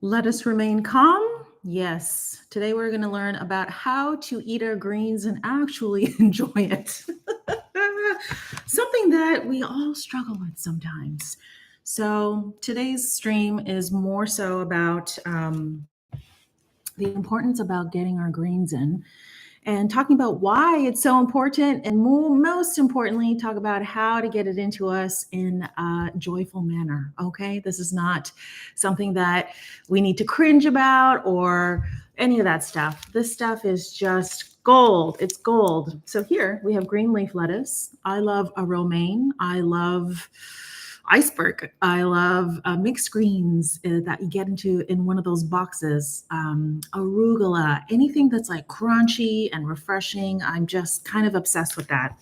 Let us remain calm. Yes. Today we're going to learn about how to eat our greens and actually enjoy it. Something that we all struggle with sometimes. So today's stream is more so about the importance about getting our greens in and talking about why it's so important, and most importantly, talk about how to get it into us in a joyful manner. Okay, this is not something that we need to cringe about or any of that stuff. This stuff is just gold. It's gold. So here we have green leaf lettuce. I love a romaine. I love iceberg. I love mixed greens that you get into in one of those boxes. Arugula, anything that's like crunchy and refreshing. I'm just kind of obsessed with that.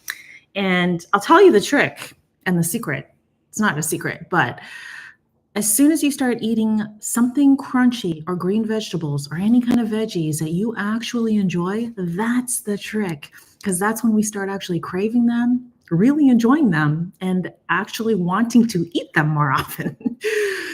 And I'll tell you the trick and the secret. It's not a secret, but as soon as you start eating something crunchy or green vegetables or any kind of veggies that you actually enjoy, that's the trick, because that's when we start actually craving them, really enjoying them, and actually wanting to eat them more often.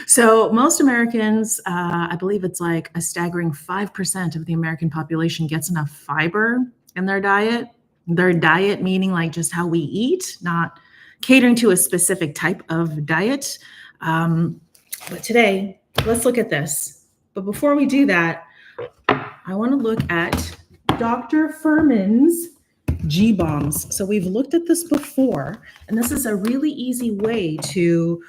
So most Americans, I believe it's like a staggering 5% of the American population gets enough fiber in their diet. Their diet meaning like just how we eat, not catering to a specific type of diet. But today, let's look at this. But before we do that, I want to look at Dr. Furman's G-bombs. So we've looked at this before, and this is a really easy way to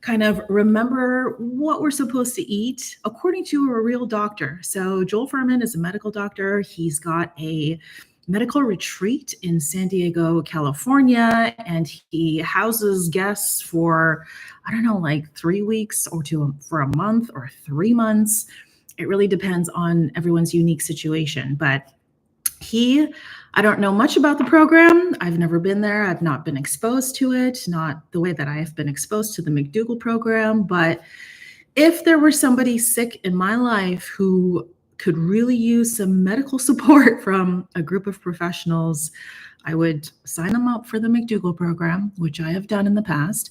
kind of remember what we're supposed to eat according to a real doctor. So Joel Furman is a medical doctor. He's got a medical retreat in San Diego, California, and he houses guests for, I don't know, like 3 weeks or for a month or 3 months. It really depends on everyone's unique situation. But I don't know much about the program. I've never been there. I've not been exposed to it, not the way that I have been exposed to the McDougall program. But if there were somebody sick in my life who could really use some medical support from a group of professionals, I would sign them up for the McDougall program, which I have done in the past,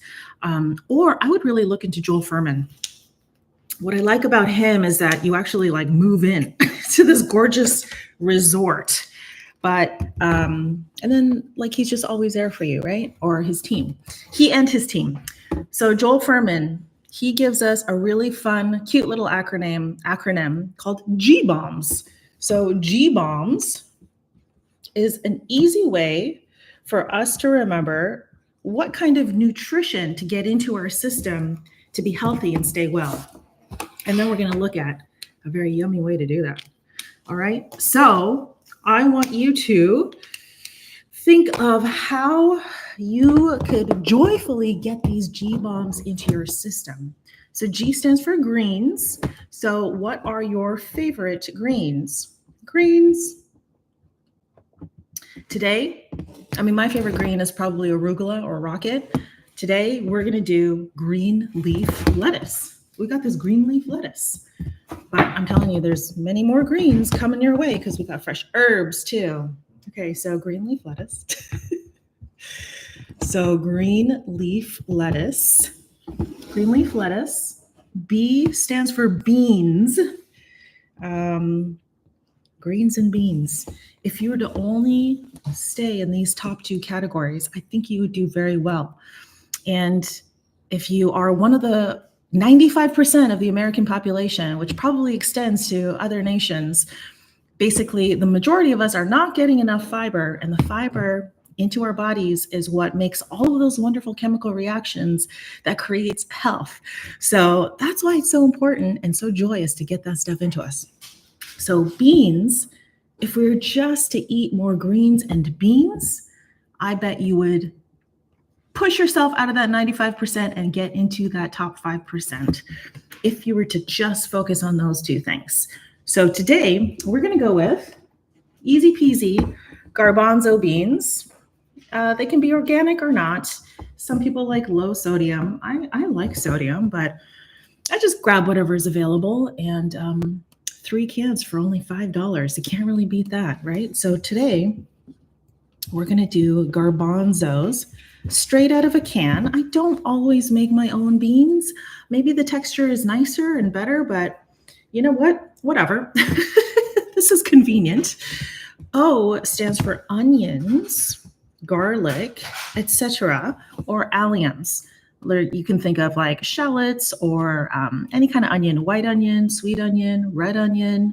or I would really look into Joel Furman. What I like about him is that you actually like move in to this gorgeous resort, but and then like he's just always there for you, right? Or his team, he and his team. So Joel Furman, he gives us a really fun, cute little acronym called G-bombs. So G-bombs is an easy way for us to remember what kind of nutrition to get into our system to be healthy and stay well. And then we're going to look at a very yummy way to do that. All right. So I want you to think of how you could joyfully get these G-bombs into your system. So G stands for greens. So what are your favorite greens? Greens. Today, my favorite green is probably arugula or rocket. Today, we're going to do green leaf lettuce. We got this green leaf lettuce. But I'm telling you, there's many more greens coming your way because we got fresh herbs too. Okay, so green leaf lettuce. So green leaf lettuce. Green leaf lettuce. B stands for beans. Greens and beans. If you were to only stay in these top two categories, I think you would do very well. And if you are one of the 95% of the American population, which probably extends to other nations, basically the majority of us are not getting enough fiber, and the fiber into our bodies is what makes all of those wonderful chemical reactions that creates health. So that's why it's so important and so joyous to get that stuff into us. So beans, if we were just to eat more greens and beans, I bet you would push yourself out of that 95% and get into that top 5% if you were to just focus on those two things. So today we're going to go with easy peasy garbanzo beans. They can be organic or not. Some people like low sodium. I like sodium, but I just grab whatever is available, and 3 cans for only $5. You can't really beat that, right? So today we're going to do garbanzos straight out of a can. I don't always make my own beans. Maybe the texture is nicer and better, but You know what? Whatever. This is convenient. O stands for onions, garlic, etc., or alliums. You can think of like shallots or any kind of onion, white onion, sweet onion, red onion,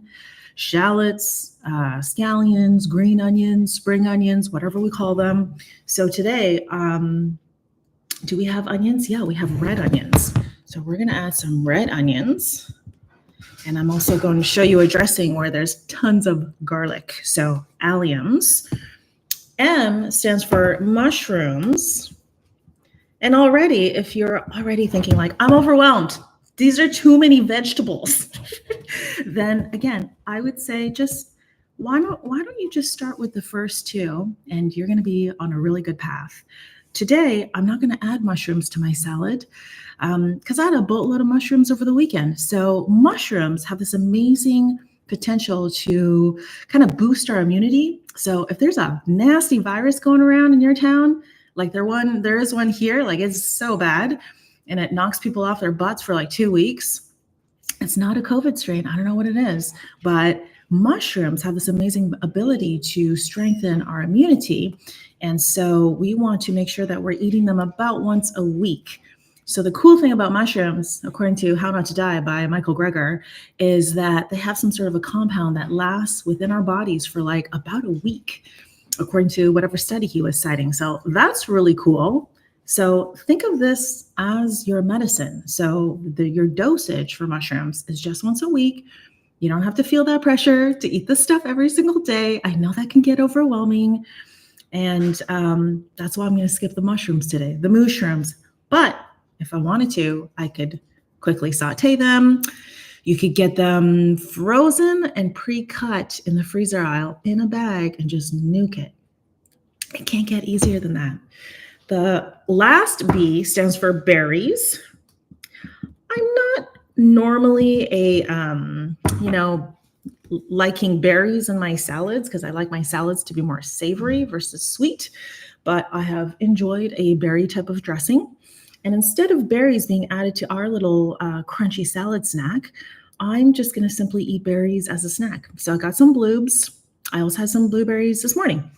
shallots, scallions, green onions, spring onions, whatever we call them. So today, do we have onions? Yeah, we have red onions. So we're going to add some red onions. And I'm also going to show you a dressing where there's tons of garlic. So alliums. M stands for mushrooms. And already, if you're already thinking like, I'm overwhelmed, these are too many vegetables, then again, I would say just why don't you just start with the first two and you're going to be on a really good path. Today, I'm not going to add mushrooms to my salad because I had a boatload of mushrooms over the weekend. So mushrooms have this amazing potential to kind of boost our immunity. So if there's a nasty virus going around in your town, like there is one here, like it's so bad, and it knocks people off their butts for like 2 weeks. It's not a COVID strain. I don't know what it is, but mushrooms have this amazing ability to strengthen our immunity. And so we want to make sure that we're eating them about once a week. So the cool thing about mushrooms, according to How Not to Die by Michael Greger, is that they have some sort of a compound that lasts within our bodies for like about a week, according to whatever study he was citing. So that's really cool. So think of this as your medicine. So your dosage for mushrooms is just once a week. You don't have to feel that pressure to eat this stuff every single day. I know that can get overwhelming. And that's why I'm going to skip the mushrooms today, the mushrooms. But if I wanted to, I could quickly saute them. You could get them frozen and pre-cut in the freezer aisle in a bag and just nuke it. It can't get easier than that. The last B stands for berries. I'm not normally liking berries in my salads because I like my salads to be more savory versus sweet, but I have enjoyed a berry type of dressing. And instead of berries being added to our little crunchy salad snack, I'm just going to simply eat berries as a snack. So I got some bloobs. I also had some blueberries this morning.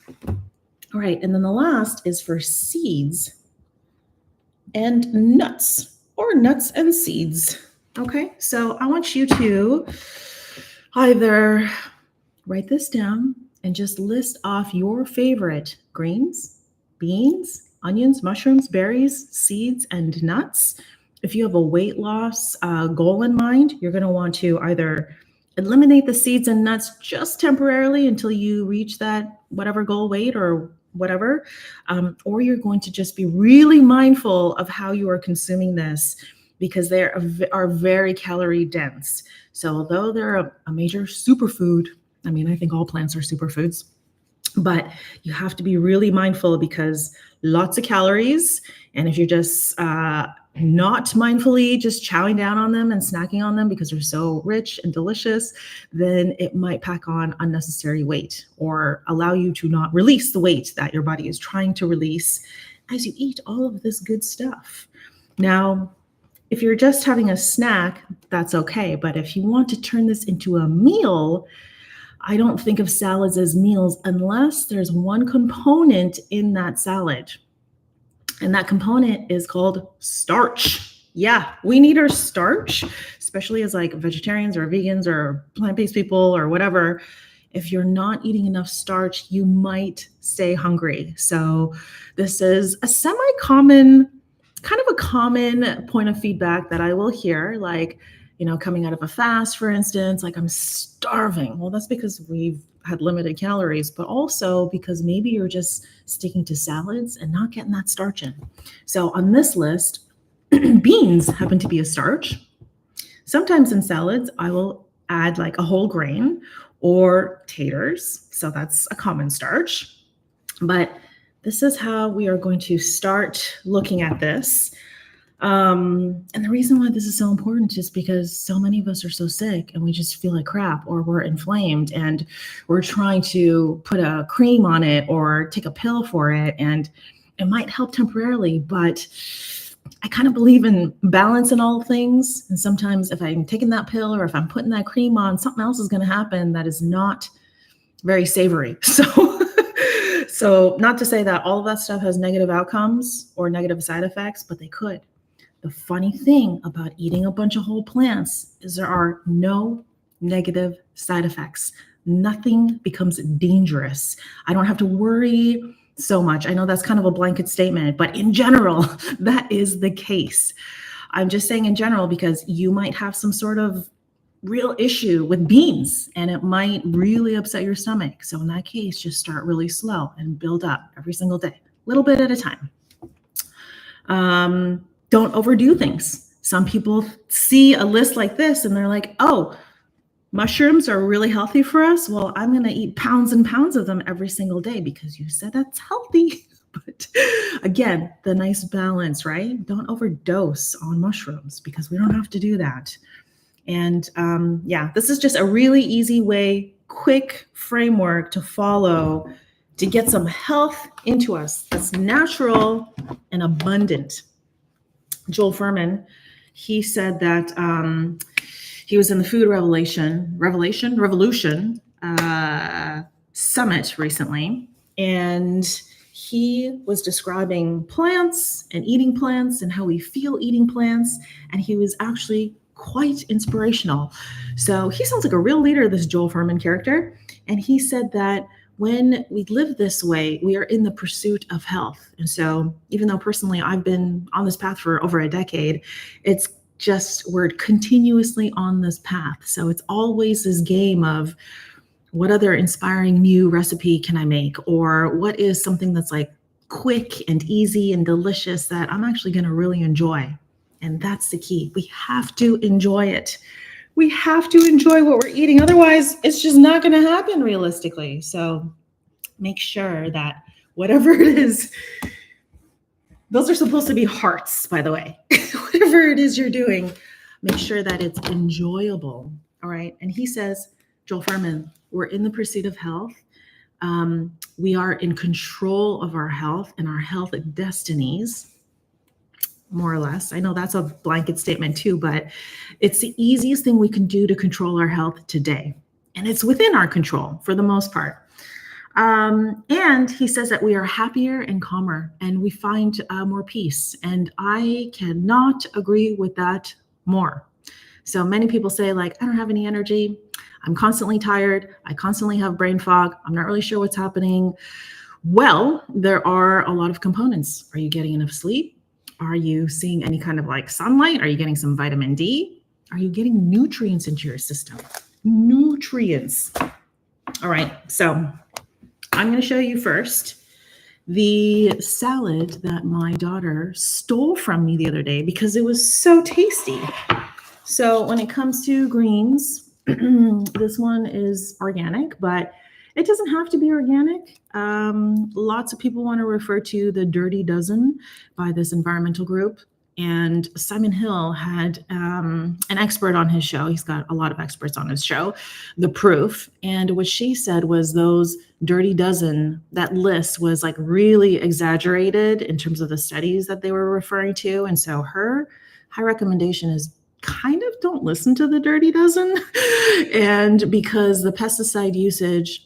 All right, and then the last is for seeds and nuts, or nuts and seeds. Okay, so I want you to either write this down and just list off your favorite greens, beans, onions, mushrooms, berries, seeds, and nuts. If you have a weight loss goal in mind, you're going to want to either eliminate the seeds and nuts just temporarily until you reach that whatever goal weight or whatever, or you're going to just be really mindful of how you are consuming this because they are very calorie dense. So although they're a major superfood, I mean, I think all plants are superfoods, but you have to be really mindful because lots of calories. And if you're just not mindfully just chowing down on them and snacking on them because they're so rich and delicious, then it might pack on unnecessary weight or allow you to not release the weight that your body is trying to release as you eat all of this good stuff. Now, if you're just having a snack, that's okay. But if you want to turn this into a meal, I don't think of salads as meals unless there's one component in that salad. And that component is called starch. Yeah, we need our starch, especially as like vegetarians or vegans or plant-based people or whatever. If you're not eating enough starch, you might stay hungry. So this is a semi-common, kind of a common point of feedback that I will hear, like, coming out of a fast, for instance, like I'm starving. Well, that's because we've had limited calories, but also because maybe you're just sticking to salads and not getting that starch in. So on this list, beans happen to be a starch. Sometimes in salads, I will add like a whole grain or taters. So that's a common starch. But this is how we are going to start looking at this. And the reason why this is so important is because so many of us are so sick and we just feel like crap, or we're inflamed and we're trying to put a cream on it or take a pill for it. And it might help temporarily, but I kind of believe in balance in all things. And sometimes if I'm taking that pill or if I'm putting that cream on, something else is going to happen that is not very savory. So not to say that all of that stuff has negative outcomes or negative side effects, but they could. The funny thing about eating a bunch of whole plants is there are no negative side effects. Nothing becomes dangerous. I don't have to worry so much. I know that's kind of a blanket statement, but in general, that is the case. I'm just saying in general because you might have some sort of real issue with beans and it might really upset your stomach. So in that case, just start really slow and build up every single day, a little bit at a time. Don't overdo things. Some people see a list like this and they're like, oh, mushrooms are really healthy for us. Well, I'm going to eat pounds and pounds of them every single day because you said that's healthy. But again, the nice balance, right? Don't overdose on mushrooms because we don't have to do that. And yeah, this is just a really easy way, quick framework to follow to get some health into us that's natural and abundant. Joel Fuhrman, he said that he was in the Food Revolution Summit recently, and he was describing plants and eating plants and how we feel eating plants, and he was actually quite inspirational. So he sounds like a real leader, this Joel Fuhrman character, and he said that when we live this way, we are in the pursuit of health. And so even though personally I've been on this path for over a decade, it's just we're continuously on this path. So it's always this game of what other inspiring new recipe can I make? Or what is something that's like quick and easy and delicious that I'm actually going to really enjoy? And that's the key. We have to enjoy it. We have to enjoy what we're eating. Otherwise, it's just not going to happen realistically. So make sure that whatever it is, those are supposed to be hearts, by the way. Whatever it is you're doing, make sure that it's enjoyable. All right. And he says, Joel Fuhrman, we're in the pursuit of health. We are in control of our health and our health destinies. More or less. I know that's a blanket statement too, but it's the easiest thing we can do to control our health today. And it's within our control for the most part. And he says that we are happier and calmer and we find more peace. And I cannot agree with that more. So many people say like, I don't have any energy. I'm constantly tired. I constantly have brain fog. I'm not really sure what's happening. Well, there are a lot of components. Are you getting enough sleep? Are you seeing any kind of like sunlight? Are you getting some vitamin D? Are you getting nutrients into your system? Nutrients. All right. So I'm going to show you first the salad that my daughter stole from me the other day because it was so tasty. So when it comes to greens, this one is organic, but it doesn't have to be organic. Lots of people want to refer to the Dirty Dozen by this environmental group. And Simon Hill had an expert on his show. He's got a lot of experts on his show, The Proof. And what she said was those Dirty Dozen, that list was like really exaggerated in terms of the studies that they were referring to. And so her high recommendation is kind of don't listen to the Dirty Dozen. And because the pesticide usage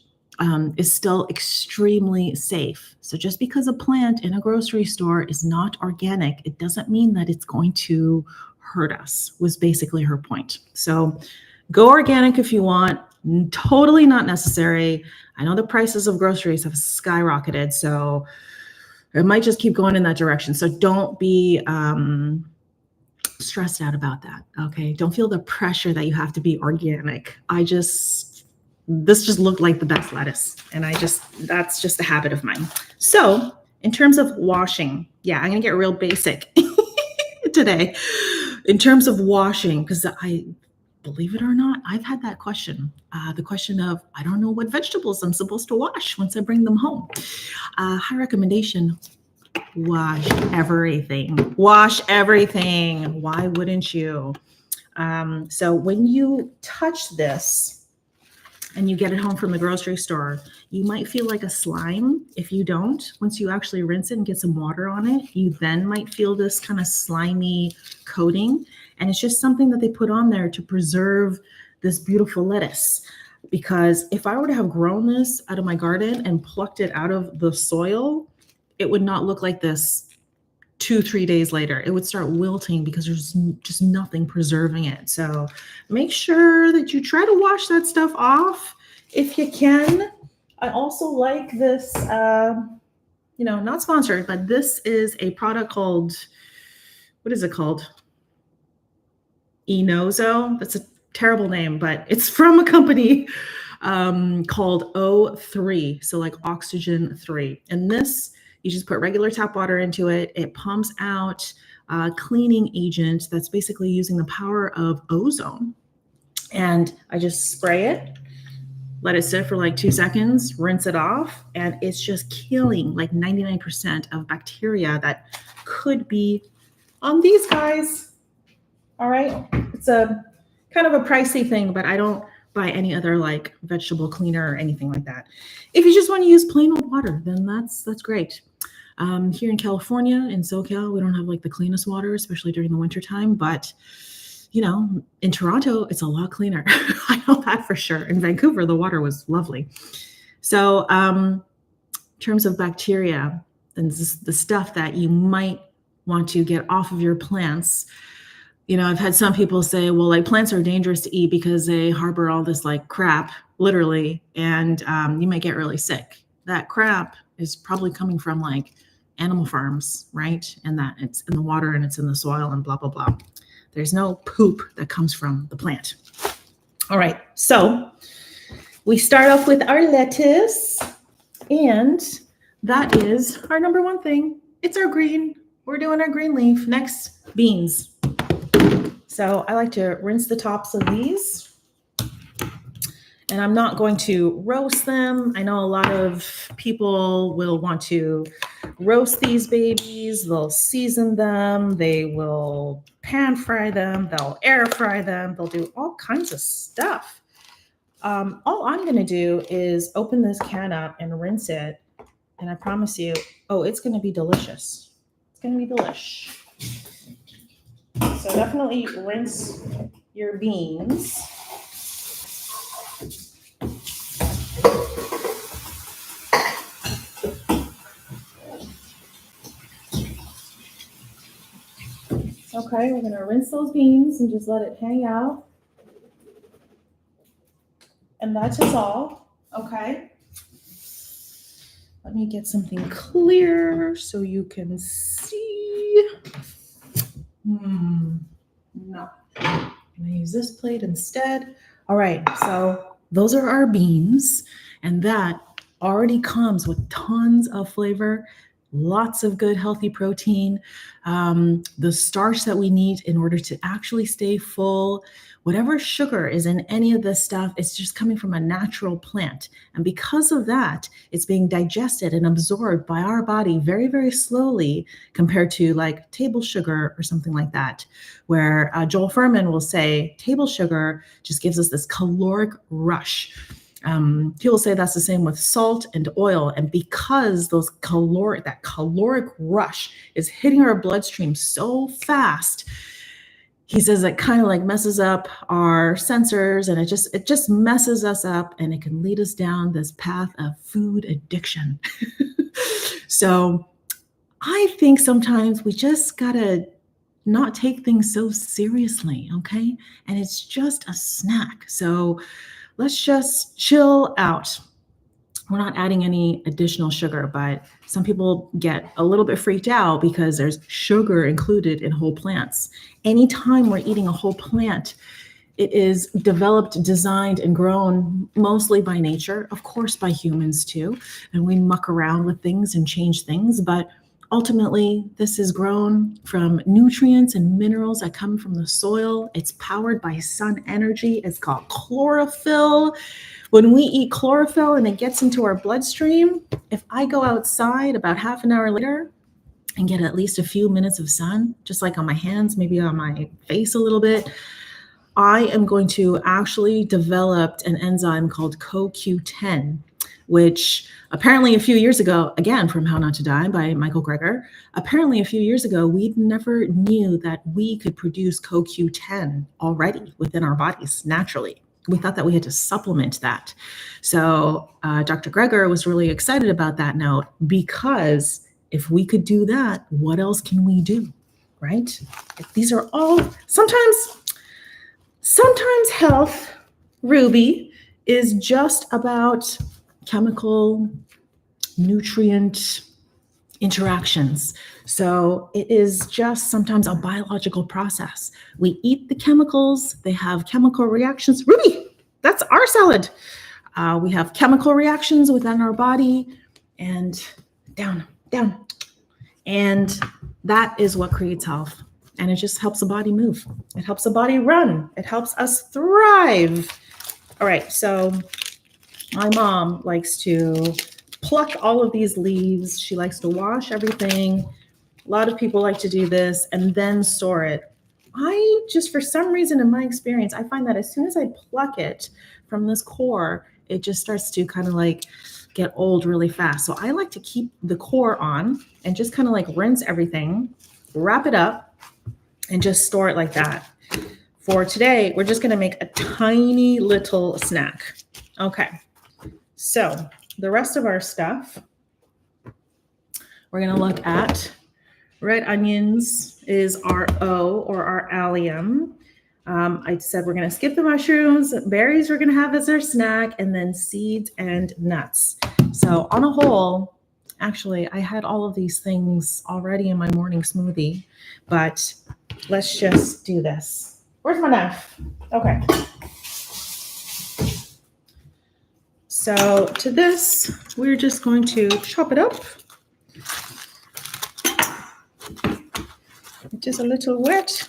is still extremely safe. So just because a plant in a grocery store is not organic, it doesn't mean that it's going to hurt us, was basically her point. So go organic if you want, totally not necessary. I know the prices of groceries have skyrocketed, so it might just keep going in that direction. So don't be stressed out about that, okay? Don't feel the pressure that you have to be organic. This just looked like the best lettuce. And that's just a habit of mine. So in terms of washing, yeah, I'm going to get real basic today. In terms of washing, because I believe it or not, I've had that question. The question of, I don't know what vegetables I'm supposed to wash once I bring them home. High recommendation, wash everything. Wash everything. Why wouldn't you? So when you touch this, and you get it home from the grocery store, you might feel like a slime. If you don't, once you actually rinse it and get some water on it, you then might feel this kind of slimy coating. And it's just something that they put on there to preserve this beautiful lettuce. Because if I were to have grown this out of my garden and plucked it out of the soil, it would not look like this 2-3 days later. It would start wilting because there's just nothing preserving it. So make sure that you try to wash that stuff off if you can. I also like this, not sponsored, but this is a product called, what is it called? Enozo. That's a terrible name, but it's from a company called O3. So like oxygen 3. And this, you just put regular tap water into it. It pumps out a cleaning agent that's basically using the power of ozone. And I just spray it, let it sit for like 2 seconds, rinse it off, and it's just killing like 99% of bacteria that could be on these guys. All right. It's a kind of a pricey thing, but I don't buy any other like vegetable cleaner or anything like that. If you just want to use plain old water, then that's great. Here in California, in SoCal, we don't have like the cleanest water, especially during the winter time. But, in Toronto, it's a lot cleaner. I know that for sure. In Vancouver, the water was lovely. So in terms of bacteria and the stuff that you might want to get off of your plants, I've had some people say, well, like plants are dangerous to eat because they harbor all this like crap, literally, and you might get really sick. That crap is probably coming from like animal farms, right? And that it's in the water and it's in the soil and blah, blah, blah. There's no poop that comes from the plant. All right, so we start off with our lettuce, and that is our number one thing. It's our green. We're doing our green leaf. Next, beans. So I like to rinse the tops of these. And I'm not going to roast them. I know a lot of people will want to roast these babies. They'll season them. They will pan fry them. They'll air fry them. They'll do all kinds of stuff. All I'm going to do is open this can up and rinse it. And I promise you, it's going to be delicious. It's going to be delish. So definitely rinse your beans. Okay, we're going to rinse those beans and just let it hang out. And that's just all, okay? Let me get something clear so you can see. No, I'm going to use this plate instead. All right, so those are our beans, and that already comes with tons of flavor, lots of good healthy protein, the starch that we need in order to actually stay full. Whatever sugar is in any of this stuff, it's just coming from a natural plant. And because of that, it's being digested and absorbed by our body very, very slowly compared to like table sugar or something like that, where Joel Fuhrman will say table sugar just gives us this caloric rush. People say that's the same with salt and oil. And because that caloric rush is hitting our bloodstream so fast, he says it kind of like messes up our sensors, and it just messes us up, and it can lead us down this path of food addiction. So I think sometimes we just gotta not take things so seriously, okay? And it's just a snack. So let's just chill out. We're not adding any additional sugar, but some people get a little bit freaked out because there's sugar included in whole plants. Anytime we're eating a whole plant, it is developed, designed, and grown mostly by nature, of course by humans too. And we muck around with things and change things, but ultimately, this is grown from nutrients and minerals that come from the soil. It's powered by sun energy. It's called chlorophyll. When we eat chlorophyll and it gets into our bloodstream, if I go outside about half an hour later and get at least a few minutes of sun, just like on my hands, maybe on my face a little bit, I am going to actually develop an enzyme called CoQ10, which apparently a few years ago, again from How Not to Die by Michael Greger, apparently a few years ago, we never knew that we could produce CoQ10 already within our bodies naturally. We thought that we had to supplement that. So Dr. Greger was really excited about that note because if we could do that, what else can we do, right? These are all sometimes health, Ruby, is just about chemical nutrient interactions. So it is just sometimes a biological process. We eat the chemicals, they have chemical reactions. Ruby, that's our salad. We have chemical reactions within our body and down. And that is what creates health. And it just helps the body move. It helps the body run. It helps us thrive. All right, so my mom likes to pluck all of these leaves. She likes to wash everything. A lot of people like to do this and then store it. I just, for some reason in my experience, I find that as soon as I pluck it from this core, it just starts to kind of like get old really fast. So I like to keep the core on and just kind of like rinse everything, wrap it up, and just store it like that. For today, we're just going to make a tiny little snack. Okay, so the rest of our stuff, we're going to look at red onions is our O or our allium. I said we're going to skip the mushrooms. Berries we're going to have as our snack, and then seeds and nuts. So on a whole, actually, I had all of these things already in my morning smoothie, but let's just do this. Where's my knife? Okay. So to this, we're just going to chop it up. It is a little wet.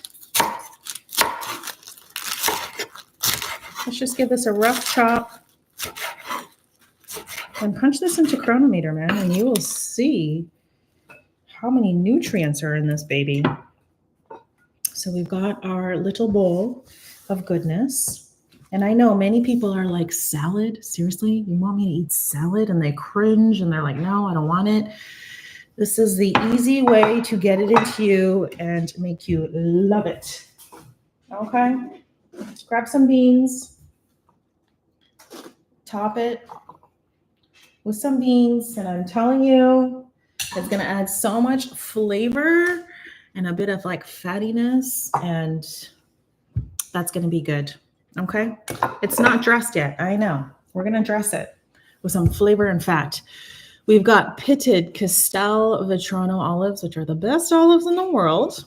Let's just give this a rough chop and punch this into Chronometer, man, and you will see how many nutrients are in this baby. So we've got our little bowl of goodness. And I know many people are like, salad? Seriously? You want me to eat salad? And they cringe and they're like, no, I don't want it. This is the easy way to get it into you and make you love it. Okay? Let's grab some beans. Top it with some beans. And I'm telling you, it's going to add so much flavor and a bit of like fattiness, and that's going to be good. Okay. It's not dressed yet. I know. We're going to dress it with some flavor and fat. We've got pitted Castel Vetrano olives, which are the best olives in the world.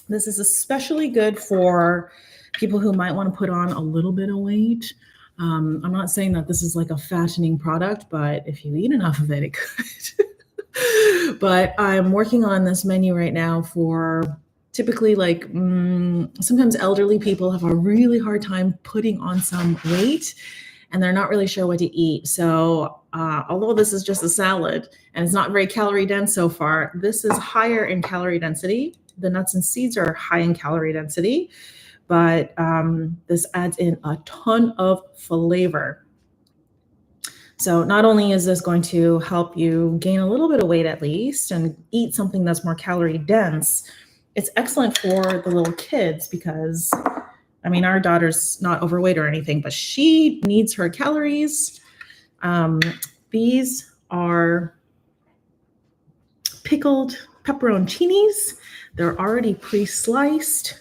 This is especially good for people who might want to put on a little bit of weight. I'm not saying that this is like a fattening product, but if you eat enough of it, it could. But I'm working on this menu right now for typically like sometimes elderly people have a really hard time putting on some weight and they're not really sure what to eat. So although this is just a salad and it's not very calorie dense so far, this is higher in calorie density. The nuts and seeds are high in calorie density, but this adds in a ton of flavor. So not only is this going to help you gain a little bit of weight at least and eat something that's more calorie dense, it's excellent for the little kids because, I mean, our daughter's not overweight or anything, but she needs her calories. These are pickled pepperoncinis. They're already pre-sliced.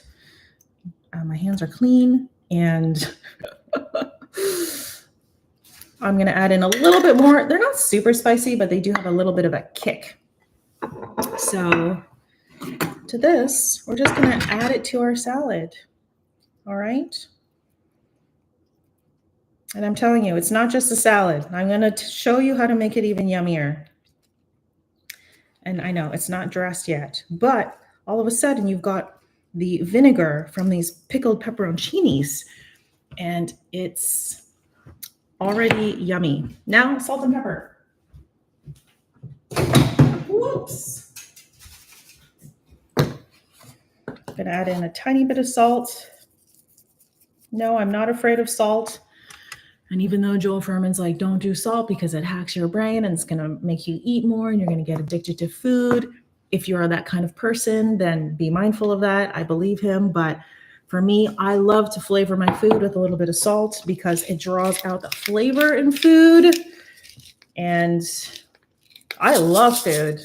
My hands are clean, and I'm going to add in a little bit more. They're not super spicy, but they do have a little bit of a kick. So to this, we're just going to add it to our salad. All right. And I'm telling you, it's not just a salad. I'm going to show you how to make it even yummier. And I know it's not dressed yet, but all of a sudden you've got the vinegar from these pickled pepperoncinis, and it's already yummy. Now, salt and pepper. Whoops. I'm going to add in a tiny bit of salt. No, I'm not afraid of salt. And even though Joel Furman's like, don't do salt because it hacks your brain and it's going to make you eat more and you're going to get addicted to food. If you're that kind of person, then be mindful of that. I believe him. But for me, I love to flavor my food with a little bit of salt because it draws out the flavor in food. And I love food,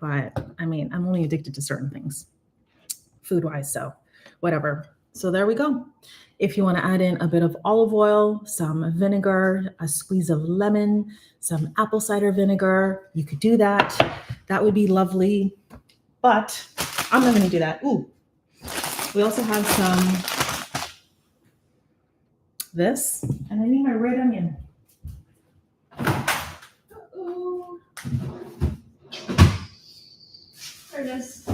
but I mean, I'm only addicted to certain things food-wise, so whatever. So there we go. If you want to add in a bit of olive oil, some vinegar, a squeeze of lemon, some apple cider vinegar, you could do that. That would be lovely, but I'm not going to do that. Ooh, we also have some this, and I need my red onion. Uh-oh. There it is.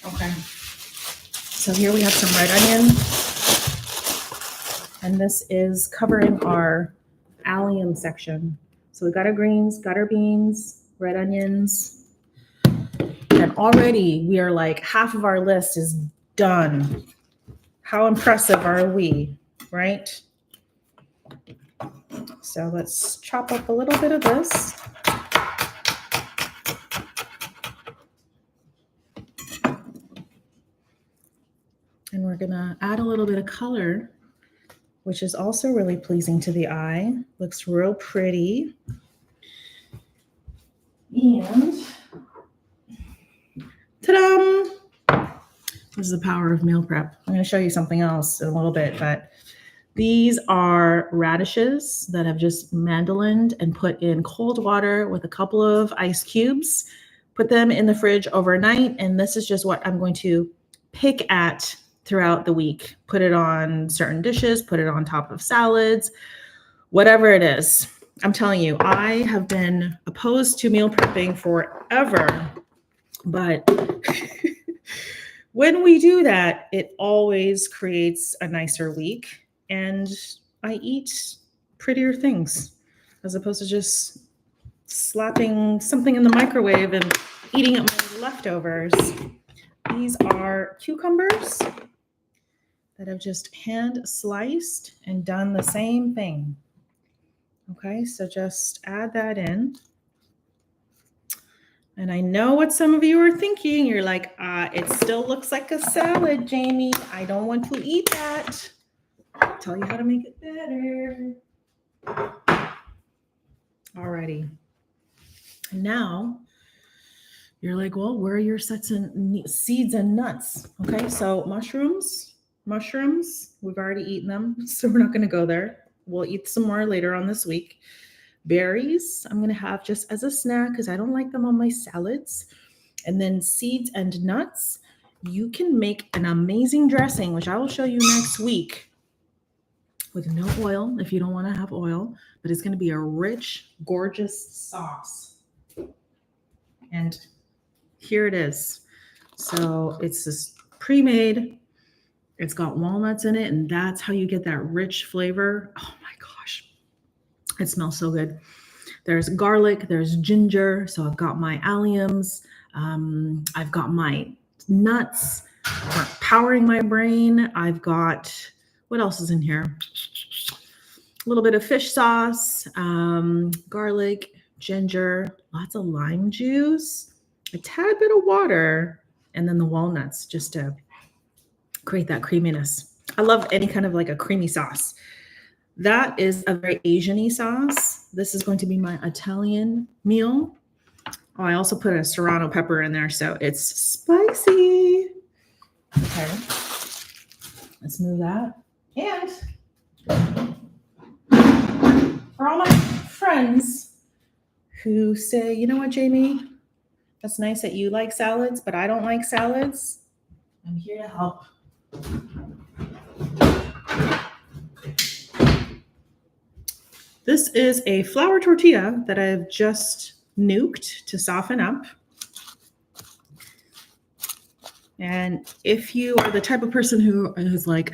Okay, so here we have some red onion, and this is covering our allium section. So we got our greens, got our beans, red onions, and already we are like half of our list is done. How impressive are we, right? So let's chop up a little bit of this. And we're gonna add a little bit of color, which is also really pleasing to the eye. Looks real pretty. And ta-da! This is the power of meal prep. I'm gonna show you something else in a little bit, but these are radishes that I've just mandolined and put in cold water with a couple of ice cubes. Put them in the fridge overnight, and this is just what I'm going to pick at throughout the week. Put it on certain dishes, put it on top of salads, whatever it is. I'm telling you, I have been opposed to meal prepping forever, but when we do that, it always creates a nicer week, and I eat prettier things as opposed to just slapping something in the microwave and eating up my leftovers. These are cucumbers that I've just hand sliced and done the same thing. Okay, so just add that in. And I know what some of you are thinking. You're like, it still looks like a salad, Jamie. I don't want to eat that. I'll tell you how to make it better. Alrighty. And now you're like, well, where are your seeds and nuts? Okay, so mushrooms, we've already eaten them, so we're not going to go there. We'll eat some more later on this week. Berries, I'm going to have just as a snack because I don't like them on my salads. And then seeds and nuts, you can make an amazing dressing, which I will show you next week, with no oil if you don't want to have oil, but it's going to be a rich, gorgeous sauce. And here it is. So it's this pre-made. It's got walnuts in it, and that's how you get that rich flavor. Oh my gosh. It smells so good. There's garlic, there's ginger. So I've got my alliums. I've got my nuts for powering my brain. I've got, what else is in here? A little bit of fish sauce, garlic, ginger, lots of lime juice, a tad bit of water, and then the walnuts just to create that creaminess. I love any kind of like a creamy sauce. That is a very Asian-y sauce. This is going to be my Italian meal. Oh, I also put a serrano pepper in there, so it's spicy. Okay, let's move that. And for all my friends who say, you know what, Jamie, that's nice that you like salads, but I don't like salads, I'm here to help. This is a flour tortilla that I've just nuked to soften up. And if you are the type of person who is like,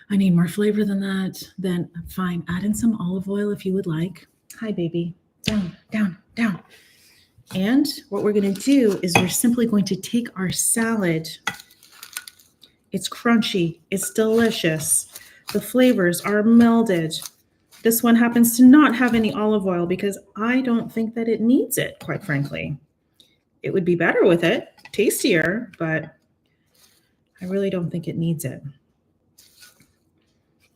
I need more flavor than that, then fine, add in some olive oil if you would like. Hi, baby. Down, down, down. And what we're going to do is we're simply going to take our salad. It's crunchy. It's delicious. The flavors are melded. This one happens to not have any olive oil because I don't think that it needs it, quite frankly. It would be better with it, tastier, but I really don't think it needs it.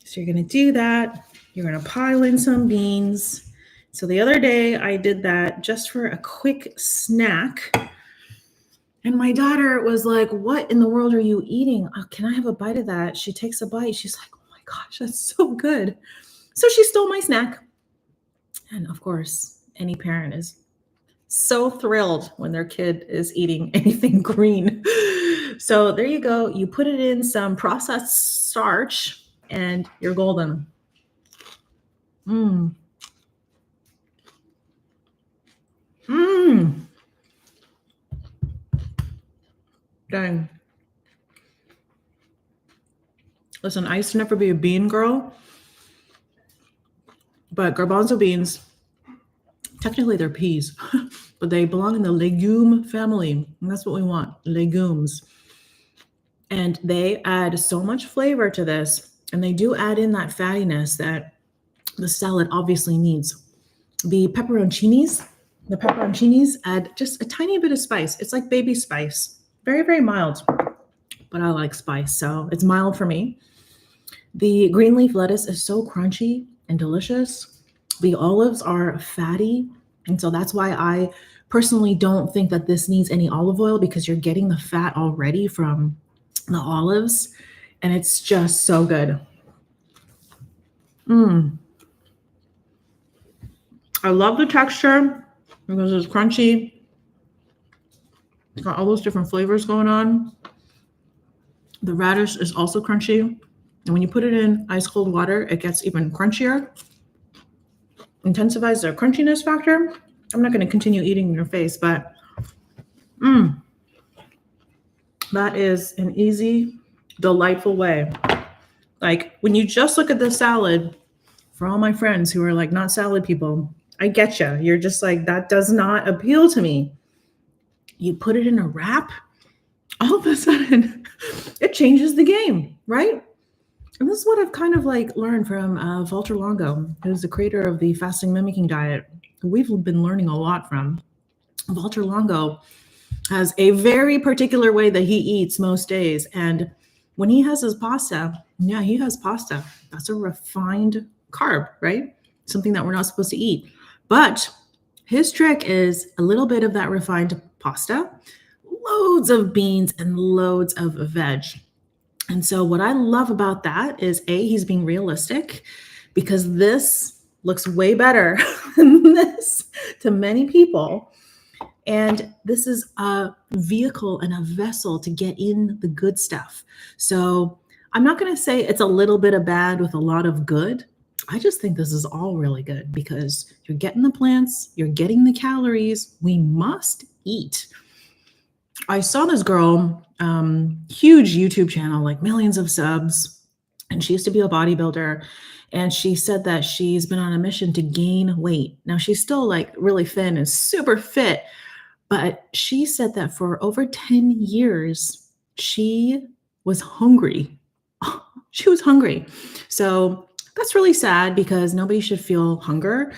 So you're going to do that. You're going to pile in some beans. So the other day I did that just for a quick snack. And my daughter was like, what in the world are you eating? Oh, can I have a bite of that? She takes a bite. She's like, oh my gosh, that's so good. So she stole my snack. And of course, any parent is so thrilled when their kid is eating anything green. So there you go. You put it in some processed starch and you're golden. Mmm. Mmm. Dang. Listen, I used to never be a bean girl, but garbanzo beans, technically they're peas, but they belong in the legume family. And that's what we want, legumes. And they add so much flavor to this. And they do add in that fattiness that the salad obviously needs. The pepperoncinis add just a tiny bit of spice. It's like baby spice. Very, very mild, but I like spice, so it's mild for me. The green leaf lettuce is so crunchy and delicious. The olives are fatty, and so that's why I personally don't think that this needs any olive oil because you're getting the fat already from the olives, and it's just so good. I love the texture because it's crunchy. It's got all those different flavors going on. The radish is also crunchy. And when you put it in ice cold water, it gets even crunchier. Intensifies the crunchiness factor. I'm not going to continue eating in your face, but that is an easy, delightful way. Like when you just look at the salad, for all my friends who are like not salad people, I get you. You're just like, that does not appeal to me. You put it in a wrap, all of a sudden it changes the game, right? And this is what I've kind of like learned from Walter Longo, who's the creator of the fasting mimicking diet, who we've been learning a lot from. Walter Longo has a very particular way that he eats most days. And when he has his pasta, yeah, he has pasta. That's a refined carb, right? Something that we're not supposed to eat. But his trick is a little bit of that refined pasta, loads of beans, and loads of veg. And so what I love about that is he's being realistic because this looks way better than this to many people. And this is a vehicle and a vessel to get in the good stuff. So I'm not going to say it's a little bit of bad with a lot of good. I just think this is all really good because you're getting the plants, you're getting the calories. We must eat. I saw this girl, huge YouTube channel, like millions of subs, and she used to be a bodybuilder. And she said that she's been on a mission to gain weight. Now she's still like really thin and super fit, but she said that for over 10 years, she was hungry. She was hungry. So that's really sad because nobody should feel hunger.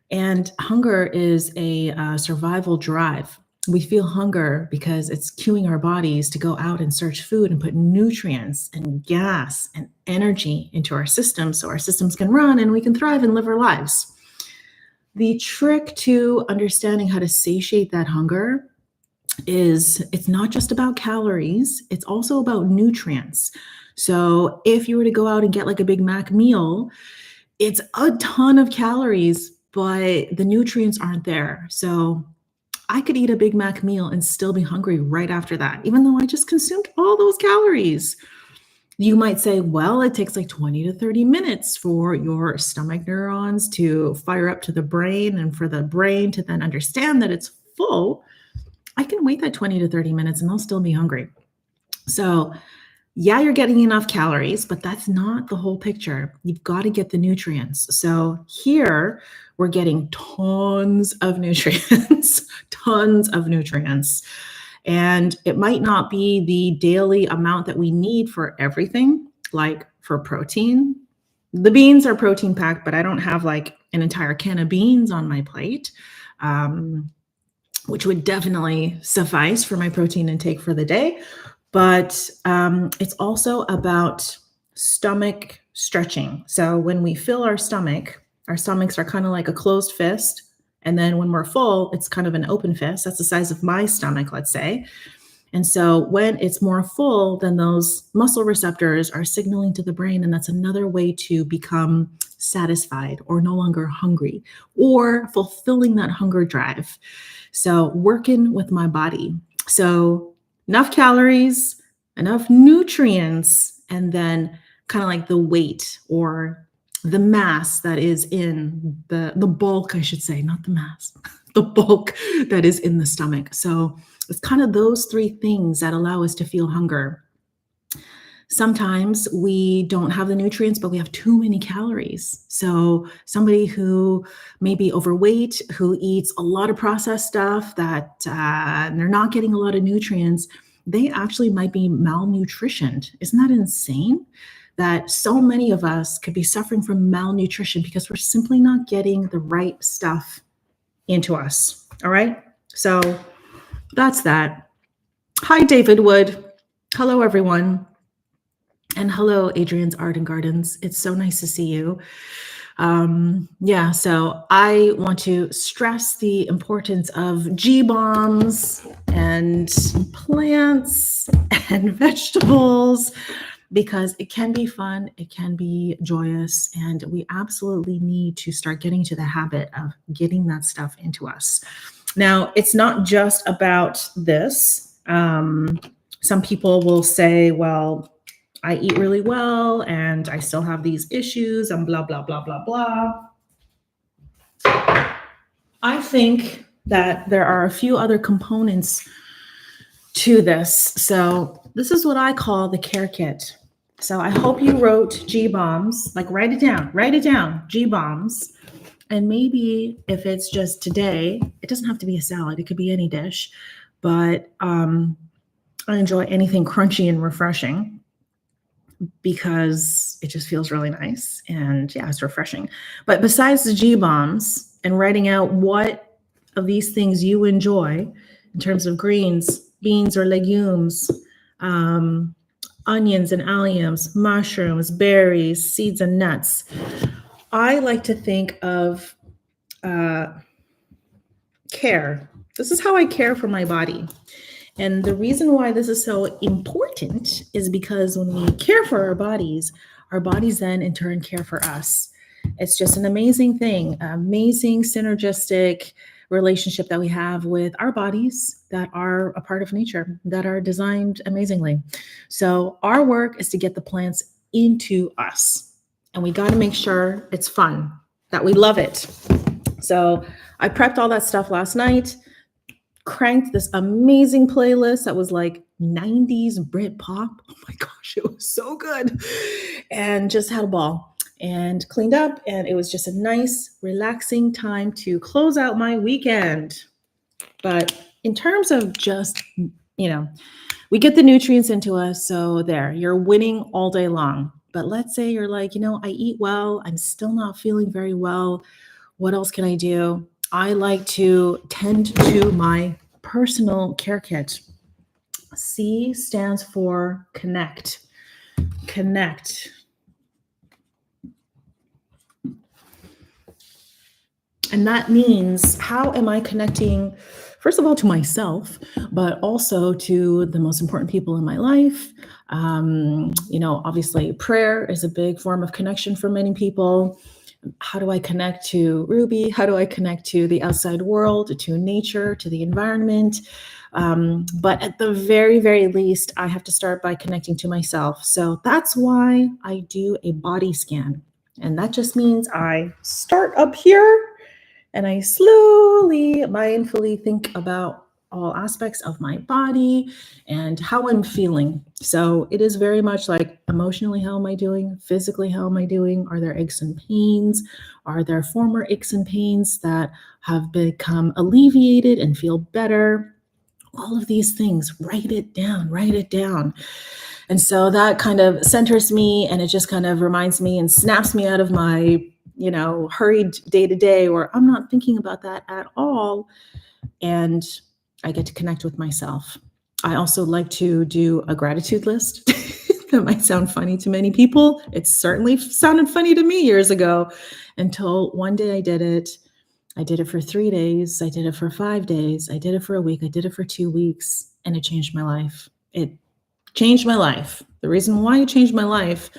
And hunger is a survival drive. We feel hunger because it's cueing our bodies to go out and search food and put nutrients and gas and energy into our systems so our systems can run and we can thrive and live our lives. The trick to understanding how to satiate that hunger is it's not just about calories, it's also about nutrients. So if you were to go out and get like a Big Mac meal, it's a ton of calories, but the nutrients aren't there. So I could eat a Big Mac meal and still be hungry right after that, even though I just consumed all those calories. You might say, well, it takes like 20 to 30 minutes for your stomach neurons to fire up to the brain and for the brain to then understand that it's full. I can wait that 20 to 30 minutes and I'll still be hungry. So Yeah, you're getting enough calories, but that's not the whole picture. You've got to get the nutrients. So here we're getting tons of nutrients, tons of nutrients. And it might not be the daily amount that we need for everything, like for protein. The beans are protein packed, but I don't have like an entire can of beans on my plate, which would definitely suffice for my protein intake for the day. But it's also about stomach stretching. So when we fill our stomachs are kind of like a closed fist. And then when we're full, it's kind of an open fist. That's the size of my stomach, let's say. And so when it's more full, then those muscle receptors are signaling to the brain. And that's another way to become satisfied or no longer hungry or fulfilling that hunger drive. So working with my body. So enough calories, enough nutrients, and then kind of like the weight or the mass that is in the bulk, I should say, not the mass, the bulk that is in the stomach. So it's kind of those three things that allow us to feel hunger. Sometimes we don't have the nutrients, but we have too many calories. So somebody who may be overweight, who eats a lot of processed stuff that they're not getting a lot of nutrients, they actually might be malnutritioned. Isn't that insane? That so many of us could be suffering from malnutrition because we're simply not getting the right stuff into us. All right. So that's that. Hi, David Wood. Hello, everyone. And hello, Adrian's Art and Gardens. It's so nice to see you. So I want to stress the importance of G-bombs and plants and vegetables because it can be fun, it can be joyous, and we absolutely need to start getting to the habit of getting that stuff into us. Now, it's not just about this. Some people will say, well, I eat really well and I still have these issues and blah, blah, blah, blah, blah. I think that there are a few other components to this. So this is what I call the care kit. So I hope you wrote G-bombs, like write it down, G-bombs. And maybe if it's just today, it doesn't have to be a salad. It could be any dish, but I enjoy anything crunchy and refreshing because it just feels really nice and yeah, it's refreshing. But besides the G-bombs and writing out what of these things you enjoy in terms of greens, beans or legumes, onions and alliums, mushrooms, berries, seeds and nuts, I like to think of care. This is how I care for my body. And the reason why this is so important is because when we care for our bodies then in turn care for us. It's just an amazing thing, amazing synergistic relationship that we have with our bodies that are a part of nature, that are designed amazingly. So our work is to get the plants into us. And we got to make sure it's fun, that we love it. So I prepped all that stuff last night. Cranked this amazing playlist that was like 90s Brit pop. Oh my gosh, it was so good. And just had a ball and cleaned up. And it was just a nice, relaxing time to close out my weekend. But in terms of just, we get the nutrients into us. So there, you're winning all day long. But let's say you're like, I eat well. I'm still not feeling very well. What else can I do? I like to tend to my personal care kit. C stands for connect. Connect. And that means, how am I connecting, first of all, to myself, but also to the most important people in my life? Obviously, prayer is a big form of connection for many people. How do I connect to Ruby? How do I connect to the outside world, to nature, to the environment? But at the very, very least, I have to start by connecting to myself. So that's why I do a body scan. And that just means I start up here and I slowly, mindfully think about all aspects of my body and how I'm feeling. So it is very much like emotionally, how am I doing? Physically, how am I doing? Are there aches and pains? Are there former aches and pains that have become alleviated and feel better? All of these things, write it down, write it down. And so that kind of centers me, and it just kind of reminds me and snaps me out of my, hurried day to day where I'm not thinking about that at all. And I get to connect with myself. I also like to do a gratitude list. That might sound funny to many people. It certainly sounded funny to me years ago until one day I did it. I did it for 3 days. I did it for 5 days. I did it for a week. I did it for 2 weeks, and it changed my life. It changed my life. The reason why it changed my life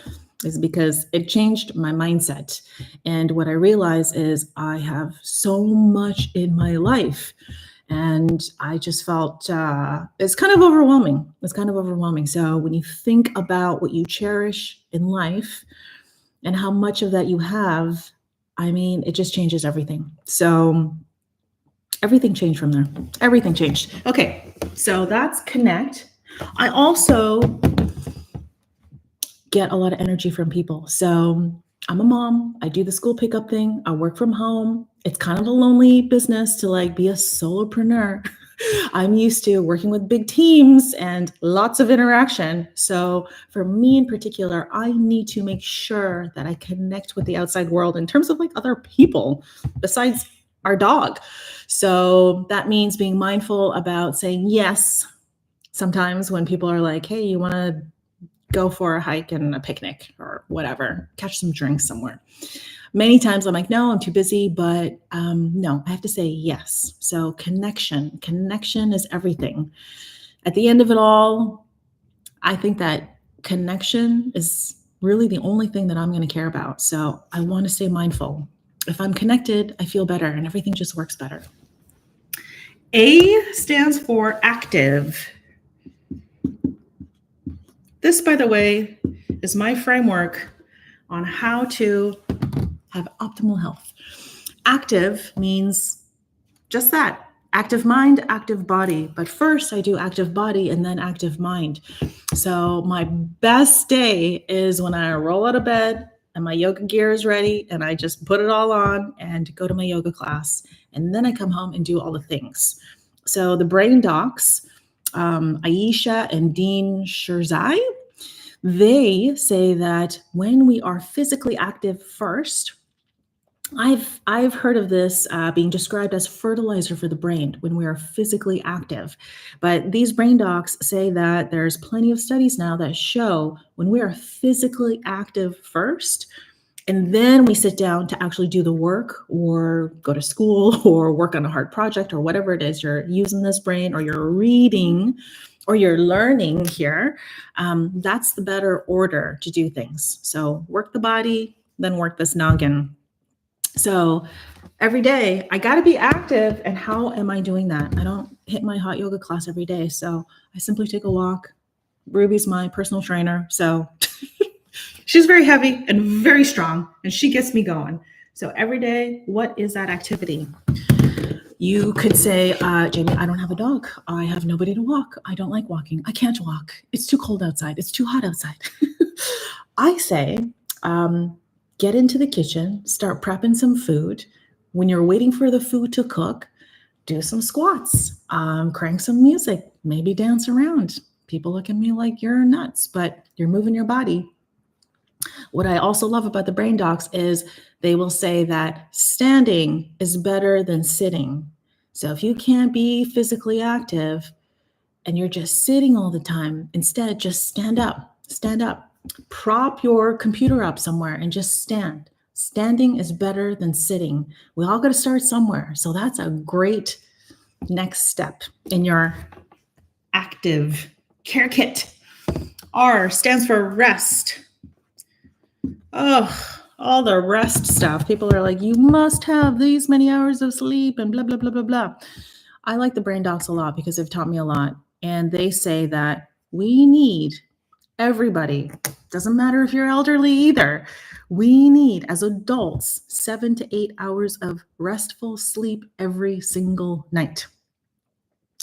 is because it changed my mindset. And what I realized is I have so much in my life. And I just felt it's kind of overwhelming. It's kind of overwhelming. So when you think about what you cherish in life and how much of that you have, I mean, it just changes everything. So everything changed from there. Everything changed. Okay, so that's connect. I also get a lot of energy from people. So I'm a mom. I do the school pickup thing. I work from home. It's kind of a lonely business to like be a solopreneur. I'm used to working with big teams and lots of interaction. So for me in particular, I need to make sure that I connect with the outside world in terms of like other people besides our dog. So that means being mindful about saying yes. Sometimes when people are like, hey, you want to go for a hike and a picnic or whatever, catch some drinks somewhere. Many times I'm like, no, I'm too busy, but no, I have to say yes. So connection is everything. At the end of it all, I think that connection is really the only thing that I'm going to care about. So I want to stay mindful. If I'm connected, I feel better and everything just works better. A stands for active. This, by the way, is my framework on how to have optimal health. Active means just that, active mind, active body. But first I do active body and then active mind. So my best day is when I roll out of bed and my yoga gear is ready and I just put it all on and go to my yoga class. And then I come home and do all the things. So the brain docs, Aisha and Dean Sherzai, they say that when we are physically active first, I've heard of this being described as fertilizer for the brain when we are physically active. But these brain docs say that there's plenty of studies now that show when we are physically active first, and then we sit down to actually do the work or go to school or work on a hard project or whatever it is you're using this brain or you're reading or you're learning here, that's the better order to do things. So work the body, then work this noggin. So every day I got to be active. And how am I doing that? I don't hit my hot yoga class every day. So I simply take a walk. Ruby's my personal trainer. So she's very heavy and very strong, and she gets me going. So every day, what is that activity? You could say, Jamie, I don't have a dog. I have nobody to walk. I don't like walking. I can't walk. It's too cold outside. It's too hot outside. I say, get into the kitchen, start prepping some food. When you're waiting for the food to cook, do some squats, crank some music, maybe dance around. People look at me like you're nuts, but you're moving your body. What I also love about the brain docs is they will say that standing is better than sitting. So if you can't be physically active and you're just sitting all the time, instead just stand up, prop your computer up somewhere and just stand. Standing is better than sitting. We all got to start somewhere. So that's a great next step in your active care kit. R stands for rest. Oh, all the rest stuff. People are like, you must have these many hours of sleep and blah, blah, blah, blah, blah. I like the brain docs a lot because they've taught me a lot. And they say that we need, everybody, doesn't matter if you're elderly either, we need, as adults, 7 to 8 hours of restful sleep every single night.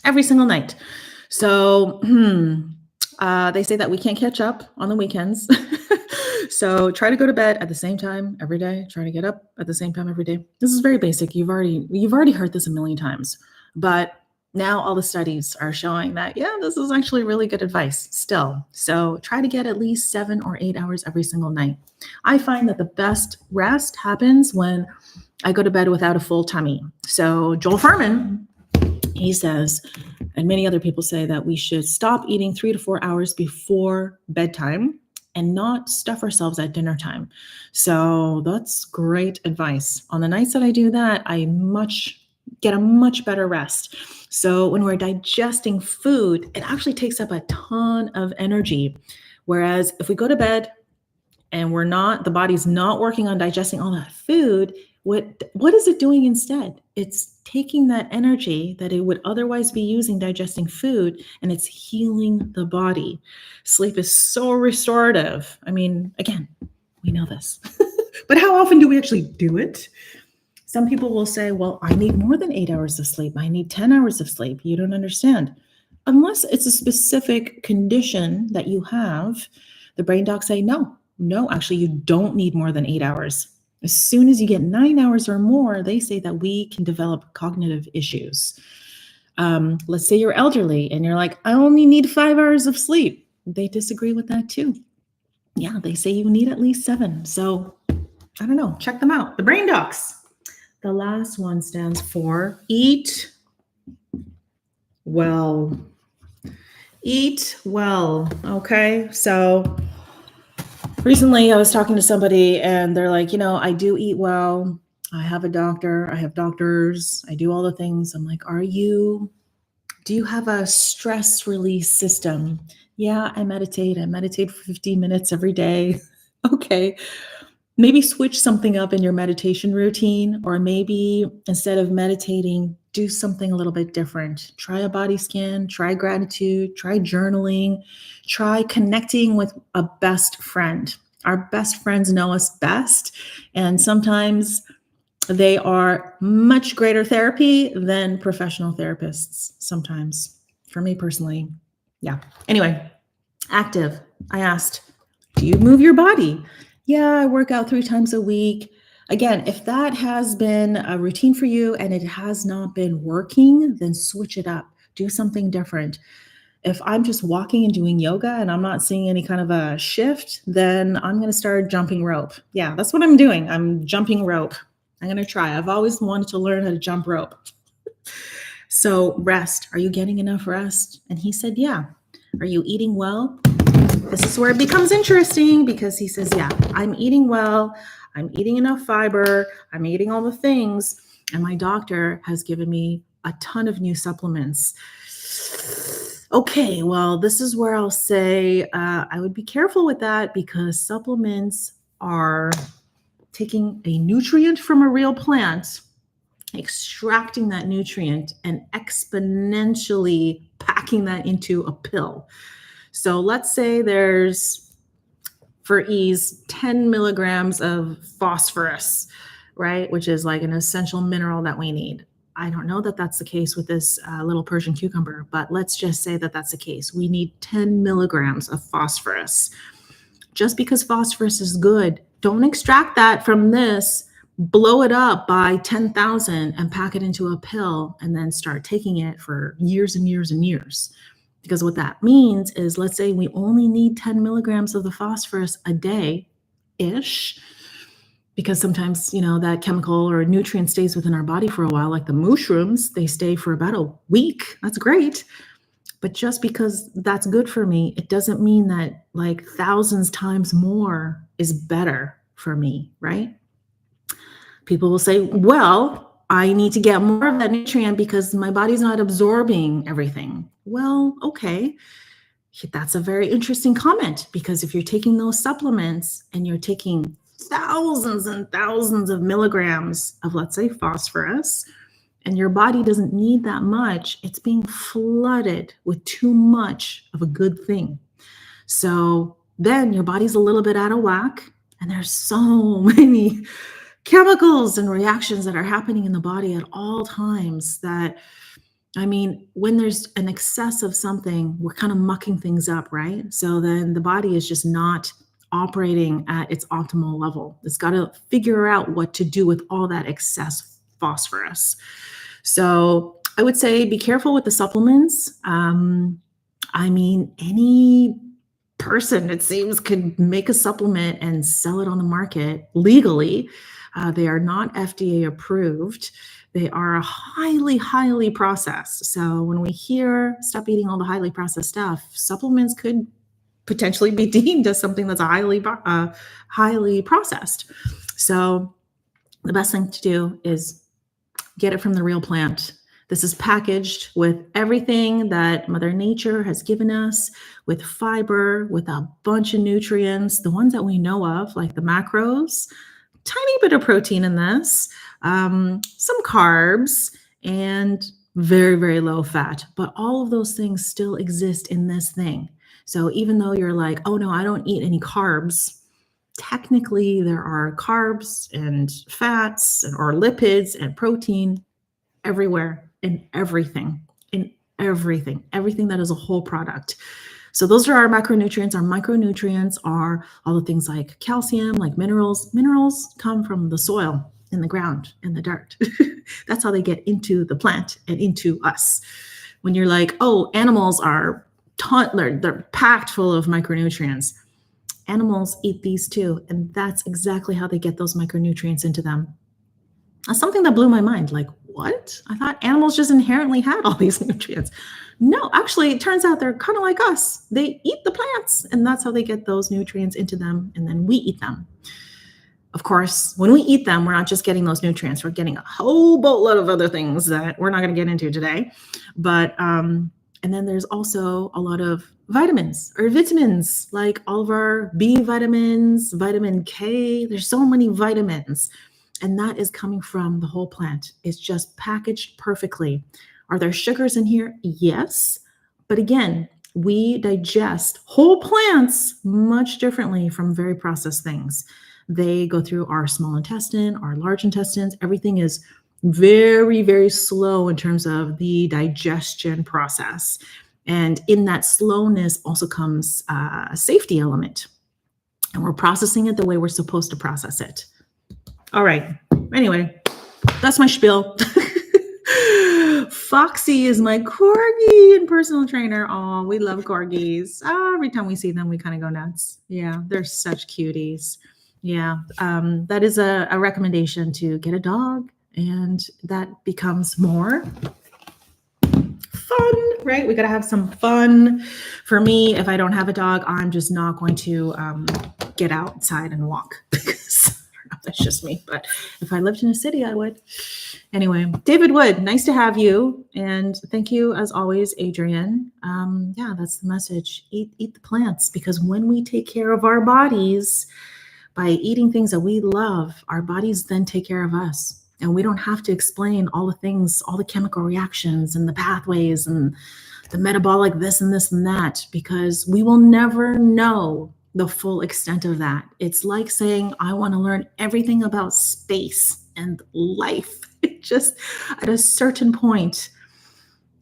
every single night. So they say that we can't catch up on the weekends. So try to go to bed at the same time every day. Try to get up at the same time every day. This is very basic. You've already heard this a million times, but now all the studies are showing that yeah, this is actually really good advice still. So try to get at least 7 or 8 hours every single night. I find that the best rest happens when I go to bed without a full tummy. So Joel Furman, he says, and many other people say that we should stop eating 3 to 4 hours before bedtime and not stuff ourselves at dinner time. So that's great advice. On the nights that I do that, I get a much better rest. So when we're digesting food, it actually takes up a ton of energy. Whereas if we go to bed and the body's not working on digesting all that food, what is it doing instead? It's taking that energy that it would otherwise be using digesting food, and it's healing the body. Sleep is so restorative. I mean, again, we know this. But how often do we actually do it? Some people will say, well, I need more than 8 hours of sleep. I need 10 hours of sleep. You don't understand. Unless it's a specific condition that you have, the brain docs say, no, actually, you don't need more than 8 hours. As soon as you get 9 hours or more, they say that we can develop cognitive issues. Let's say you're elderly and you're like, I only need 5 hours of sleep. They disagree with that too. Yeah, they say you need at least 7. So I don't know, check them out. The brain docs. The last one stands for eat well. Eat well. Okay, so recently I was talking to somebody and they're like, I do eat well. I have a doctor. I have doctors. I do all the things. I'm like, do you have a stress release system? Yeah, I meditate. I meditate for 15 minutes every day. Okay. Maybe switch something up in your meditation routine, or maybe instead of meditating, do something a little bit different. Try a body scan, try gratitude, try journaling, try connecting with a best friend. Our best friends know us best, and sometimes they are much greater therapy than professional therapists sometimes. For me personally, yeah. Anyway, active. I asked, do you move your body? Yeah, I work out 3 times a week. Again, if that has been a routine for you and it has not been working, then switch it up. Do something different. If I'm just walking and doing yoga and I'm not seeing any kind of a shift, then I'm going to start jumping rope. Yeah, that's what I'm doing. I'm jumping rope. I'm going to try. I've always wanted to learn how to jump rope. So rest. Are you getting enough rest? And he said, yeah. Are you eating well? This is where it becomes interesting because he says, yeah, I'm eating well. I'm eating enough fiber. I'm eating all the things. And my doctor has given me a ton of new supplements. Okay, well, this is where I'll say I would be careful with that because supplements are taking a nutrient from a real plant, extracting that nutrient, and exponentially packing that into a pill. So let's say there's, for ease, 10 milligrams of phosphorus, right? Which is like an essential mineral that we need. I don't know that that's the case with this little Persian cucumber, but let's just say that that's the case. We need 10 milligrams of phosphorus. Just because phosphorus is good, don't extract that from this, blow it up by 10,000 and pack it into a pill and then start taking it for years and years and years. Because what that means is, let's say we only need 10 milligrams of the phosphorus a day-ish, because sometimes, that chemical or nutrient stays within our body for a while, like the mushrooms, they stay for about a week. That's great. But just because that's good for me, it doesn't mean that like thousands times more is better for me, right? People will say, well, I need to get more of that nutrient because my body's not absorbing everything. Well, okay. That's a very interesting comment, because if you're taking those supplements and you're taking thousands and thousands of milligrams of, let's say, phosphorus, and your body doesn't need that much, it's being flooded with too much of a good thing. So then your body's a little bit out of whack, and there's so many chemicals and reactions that are happening in the body at all times that I mean, when there's an excess of something, we're kind of mucking things up, right? So then the body is just not operating at its optimal level. It's got to figure out what to do with all that excess phosphorus. So I would say be careful with the supplements. I mean, any person, it seems, could make a supplement and sell it on the market legally. They are not FDA approved. They are highly, highly processed. So when we hear stop eating all the highly processed stuff, supplements could potentially be deemed as something that's highly processed. So the best thing to do is get it from the real plant. This is packaged with everything that Mother Nature has given us, with fiber, with a bunch of nutrients, the ones that we know of, like the macros, tiny bit of protein in this, some carbs, and very, very low fat. But all of those things still exist in this thing. So even though you're like, oh no, I don't eat any carbs, technically there are carbs and fats or lipids and protein everywhere in everything that is a whole product. So those are our macronutrients. Our micronutrients are all the things like calcium, like minerals. Minerals come from the soil, in the ground, in the dirt. That's how they get into the plant and into us. When you're like, oh, animals are they're packed full of micronutrients. Animals eat these too, and that's exactly how they get those micronutrients into them. That's something that blew my mind. Like, what? I thought animals just inherently had all these nutrients. No, actually, it turns out they're kind of like us. They eat the plants, and that's how they get those nutrients into them, and then we eat them. Of course, when we eat them, we're not just getting those nutrients. We're getting a whole boatload of other things that we're not going to get into today. But, and then there's also a lot of vitamins, like all of our B vitamins, vitamin K. There's so many vitamins. And that is coming from the whole plant. It's just packaged perfectly. Are there sugars in here? Yes. But again, we digest whole plants much differently from very processed things. They go through our small intestine, our large intestines. Everything is very, very slow in terms of the digestion process. And in that slowness also comes a safety element. And we're processing it the way we're supposed to process it. All right. Anyway, that's my spiel. Foxy is my corgi and personal trainer. Oh, we love corgis. Every time we see them, we kind of go nuts. Yeah, they're such cuties. Yeah, that is a recommendation to get a dog, and that becomes more fun, right? We got to have some fun. For me, if I don't have a dog, I'm just not going to get outside and walk. That's just me. But if I lived in a city, I would. Anyway, David Wood, nice to have you. And thank you, as always, Adrian. Yeah, that's the message. Eat the plants, because when we take care of our bodies by eating things that we love, our bodies then take care of us. And we don't have to explain all the things, all the chemical reactions and the pathways and the metabolic this and this and that, because we will never know the full extent of that. It's like saying, I want to learn everything about space and life. It just at a certain point.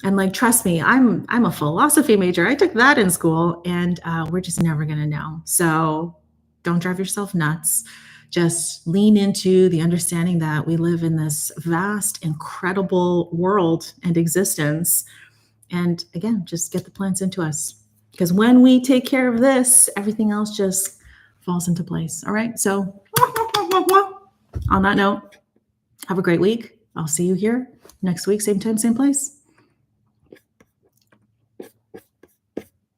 And like, trust me, I'm a philosophy major. I took that in school, and we're just never going to know. So don't drive yourself nuts. Just lean into the understanding that we live in this vast, incredible world and existence. And again, just get the plants into us. Because when we take care of this, everything else just falls into place. All right. So on that note, have a great week. I'll see you here next week, same time, same place.